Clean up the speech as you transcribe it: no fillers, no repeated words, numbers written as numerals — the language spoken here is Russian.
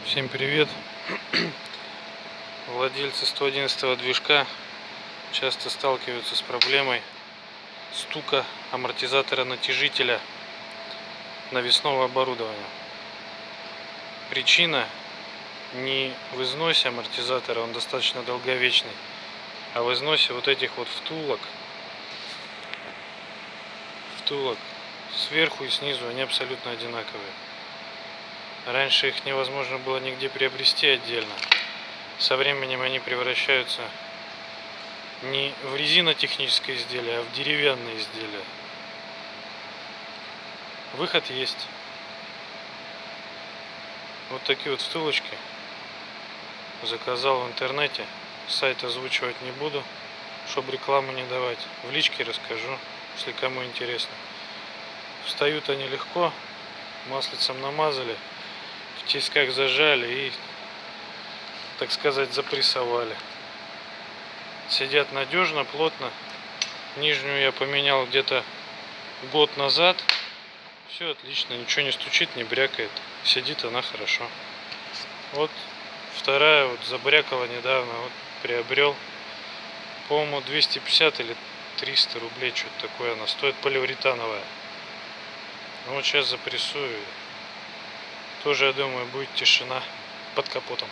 Всем привет! Владельцы 111 движка часто сталкиваются с проблемой стука амортизатора натяжителя навесного оборудования. Причина не в износе амортизатора, он достаточно долговечный, а в износе вот этих вот втулок сверху и снизу. Они абсолютно одинаковые. Раньше их невозможно было нигде приобрести отдельно. Со временем они превращаются не в резинотехническое изделие, а в деревянное изделие. Выход есть. Вот такие вот втулочки заказал в интернете. Сайт озвучивать не буду, чтобы рекламу не давать. В личке расскажу, если кому интересно. Встают они легко, маслицем намазали, в тисках зажали и, так сказать, запрессовали. Сидят надежно, плотно. Нижнюю я поменял где-то год назад. Все отлично, ничего не стучит, не брякает. Сидит она хорошо. Вот вторая вот забрякала недавно, вот приобрел. По-моему, 250 или 300 рублей, что-то такое она стоит, полиуретановая. Ну вот сейчас запрессую. Тоже, я думаю, будет тишина под капотом.